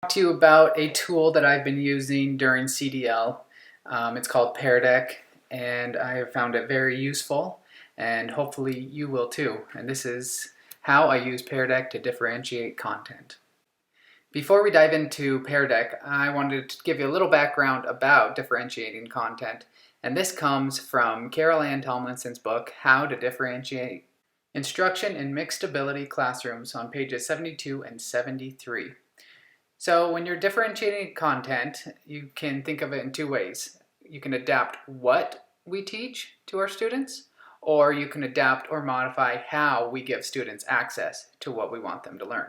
To you about a tool that I've been using during CDL. It's called Pear, and I have found it very useful, and hopefully you will too. And this is how I use Pear to differentiate content. Before we dive into Pear, I wanted to give you a little background about differentiating content, and this comes from Carol Ann Tomlinson's book, How to Differentiate Instruction in Mixed Ability Classrooms, on pages 72 and 73. So when you're differentiating content, you can think of it in two ways. You can adapt what we teach to our students, or you can adapt or modify how we give students access to what we want them to learn.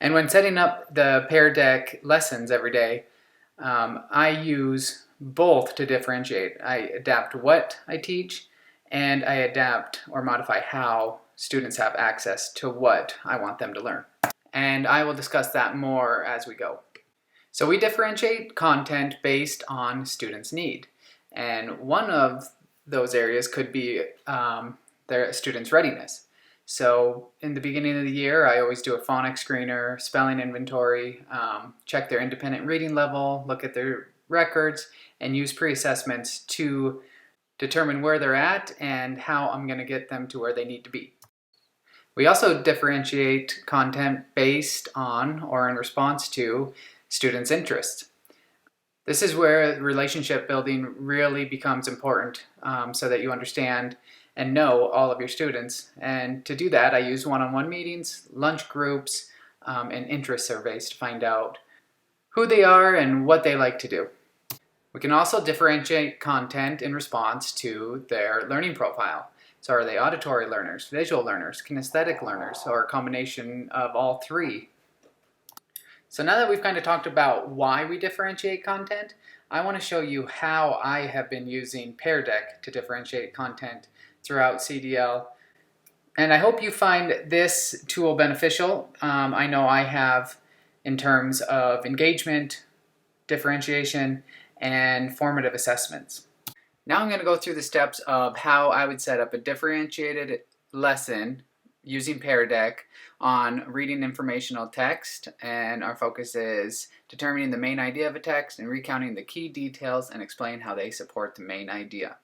And when setting up the Pear lessons every day, I use both to differentiate. I adapt what I teach, and I adapt or modify how students have access to what I want them to learn. And I will discuss that more as we go. So we differentiate content based on students' need. And one of those areas could be their students' readiness. So in the beginning of the year, I always do a phonics screener, spelling inventory, check their independent reading level, look at their records, and use pre-assessments to determine where they're at and how I'm going to get them to where they need to be. We also differentiate content based on or in response to students' interests. This is where relationship building really becomes important, so that you understand and know all of your students. And to do that, I use one-on-one meetings, lunch groups, and interest surveys to find out who they are and what they like to do. We can also differentiate content in response to their learning profile. So are they auditory learners, visual learners, kinesthetic learners, or a combination of all three? So now that we've kind of talked about why we differentiate content, I want to show you how I have been using Pear to differentiate content throughout CDL. And I hope you find this tool beneficial. I know I have, in terms of engagement, differentiation, and formative assessments. Now I'm going to go through the steps of how I would set up a differentiated lesson using Pear on reading informational text, and our focus is determining the main idea of a text and recounting the key details and explain how they support the main idea.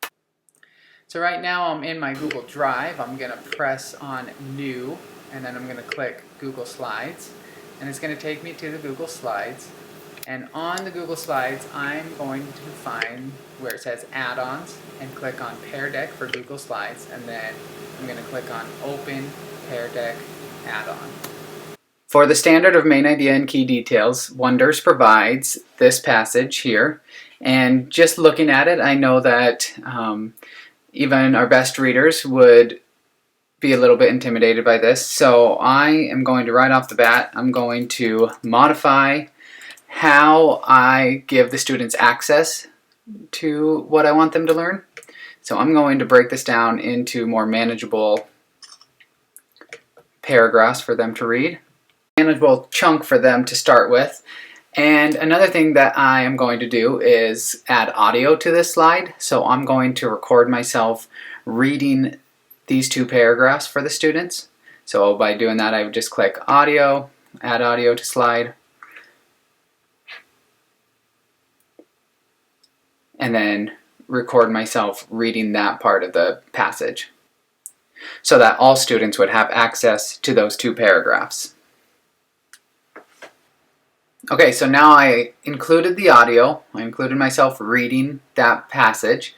So right now I'm in my Google Drive. I'm going to press on New, and then I'm going to click Google Slides, and it's going to take me to the Google Slides. And on the Google Slides, I'm going to find where it says Add-ons and click on Pear for Google Slides, and then I'm going to click on Open Pear Add-on. For the standard of main idea and key details, Wonders provides this passage here, and just looking at it, I know that even our best readers would be a little bit intimidated by this, so I am going to, right off the bat, I'm going to modify how I give the students access to what I want them to learn. So I'm going to break this down into more manageable paragraphs for them to read, manageable chunk for them to start with. And another thing that I am going to do is add audio to this slide. So I'm going to record myself reading these two paragraphs for the students. So by doing that, I would just click audio, add audio to slide, and then record myself reading that part of the passage so that all students would have access to those two paragraphs. Okay, so now I included the audio, I included myself reading that passage,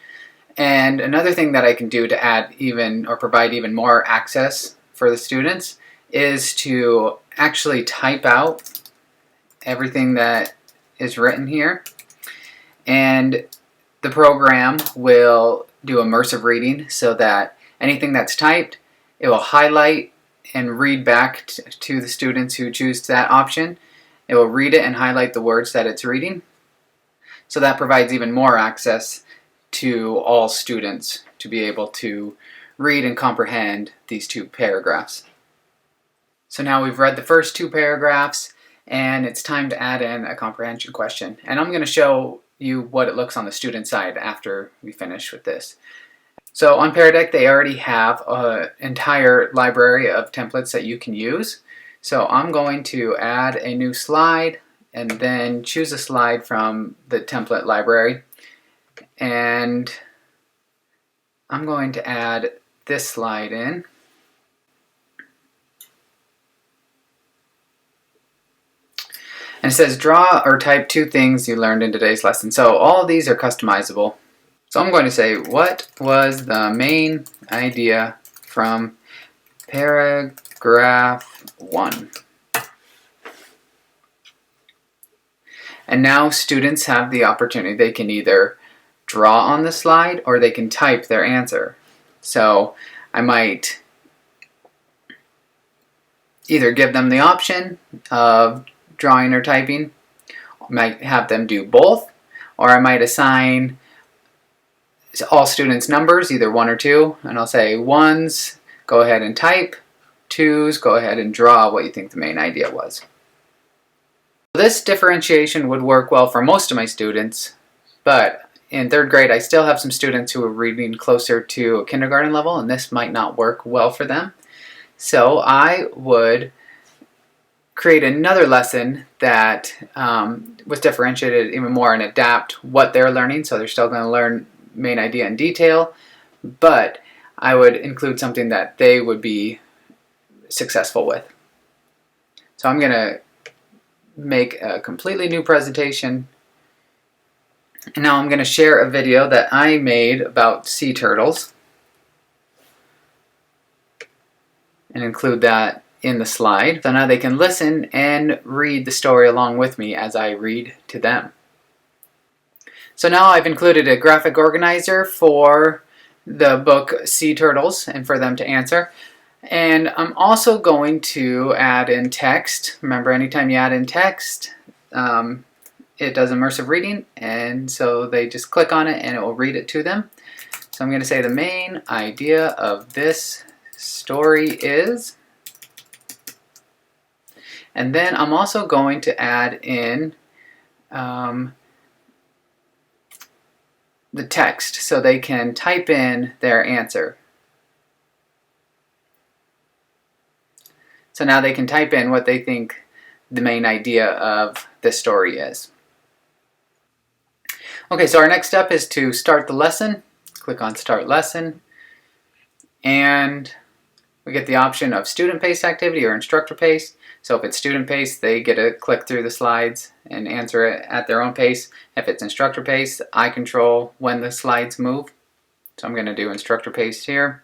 and another thing that I can do to add even or provide even more access for the students is to actually type out everything that is written here, and the program will do immersive reading so that anything that's typed, it will highlight and read back to the students who choose that option. It will read it and highlight the words that it's reading. So that provides even more access to all students to be able to read and comprehend these two paragraphs. So now we've read the first two paragraphs, and it's time to add in a comprehension question. And I'm going to show you what it looks on the student side after we finish with this. So on Pear they already have an entire library of templates that you can use. So I'm going to add a new slide and then choose a slide from the template library. And I'm going to add this slide in. And it says draw or type 2 things you learned in today's lesson. So all of these are customizable. So I'm going to say, what was the main idea from paragraph 1? And now students have the opportunity. They can either draw on the slide or they can type their answer. So I might either give them the option of drawing or typing, I might have them do both, or I might assign all students numbers, either 1 or 2, and I'll say 1s, go ahead and type, 2s, go ahead and draw what you think the main idea was. This differentiation would work well for most of my students, but in 3rd grade I still have some students who are reading closer to a kindergarten level, and this might not work well for them. So I would create another lesson that was differentiated even more and adapt what they're learning, so they're still going to learn main idea in detail, but I would include something that they would be successful with. So I'm going to make a completely new presentation, and now I'm going to share a video that I made about sea turtles and include that in the slide. So now they can listen and read the story along with me as I read to them. So now I've included a graphic organizer for the book Sea Turtles and for them to answer. And I'm also going to add in text. Remember, anytime you add in text, it does immersive reading, and so they just click on it and it will read it to them. So I'm going to say the main idea of this story is, and then I'm also going to add in the text so they can type in their answer. So now they can type in what they think the main idea of this story is. Okay, so our next step is to start the lesson. Click on Start Lesson, and we get the option of student-paced activity or instructor-paced. So if it's student-paced, they get to click through the slides and answer it at their own pace. If it's instructor-paced, I control when the slides move. So I'm going to do instructor-paced here.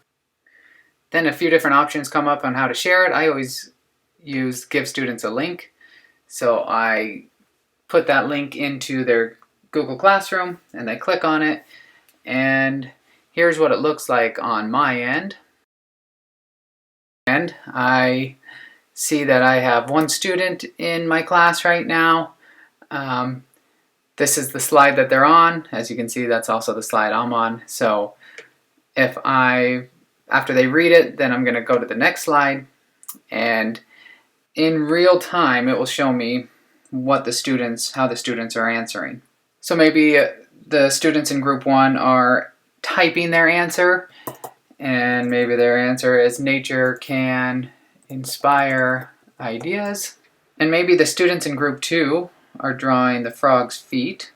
Then a few different options come up on how to share it. I always use give students a link. So I put that link into their Google Classroom and they click on it. And here's what it looks like on my end. And I see that I have one student in my class right now. This is the slide that they're on. As you can see, that's also the slide I'm on. So if after they read it, then I'm going to go to the next slide, and in real time it will show me how the students are answering. So maybe the students in group 1 are typing their answer, and maybe their answer is nature can inspire ideas. And maybe the students in group 2 are drawing the frog's feet.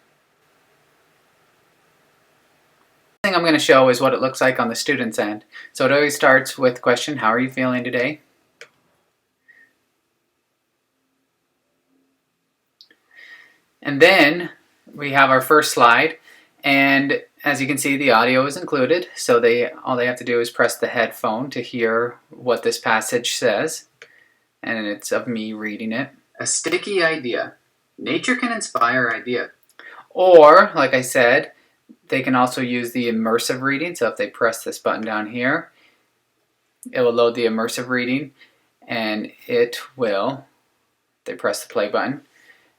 The thing I'm going to show is what it looks like on the student's end. So it always starts with the question, how are you feeling today? And then we have our first slide, and as you can see, the audio is included, so all they have to do is press the headphone to hear what this passage says, and it's of me reading it. A sticky idea. Nature can inspire idea. Or, like I said, they can also use the immersive reading, so if they press this button down here, it will load the immersive reading, and it will, they press the play button,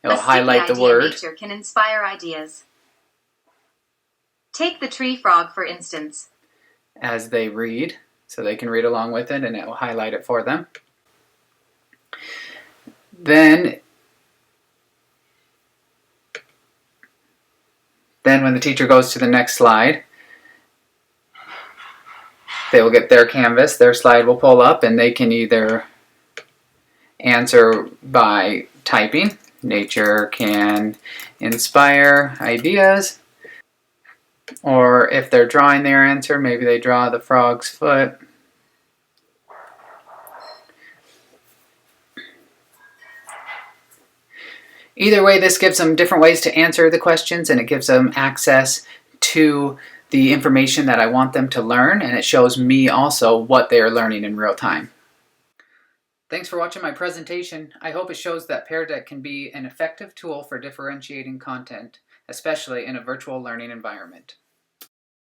it will highlight the word. Nature can inspire ideas. Take the tree frog, for instance. As they read, so they can read along with it, and it will highlight it for them. Then when the teacher goes to the next slide, they will get their canvas, their slide will pull up, and they can either answer by typing, nature can inspire ideas. Or if they're drawing their answer, maybe they draw the frog's foot. Either way, this gives them different ways to answer the questions, and it gives them access to the information that I want them to learn, and it shows me also what they are learning in real time. Thanks for watching my presentation. I hope it shows that Pear Deck can be an effective tool for differentiating content, especially in a virtual learning environment.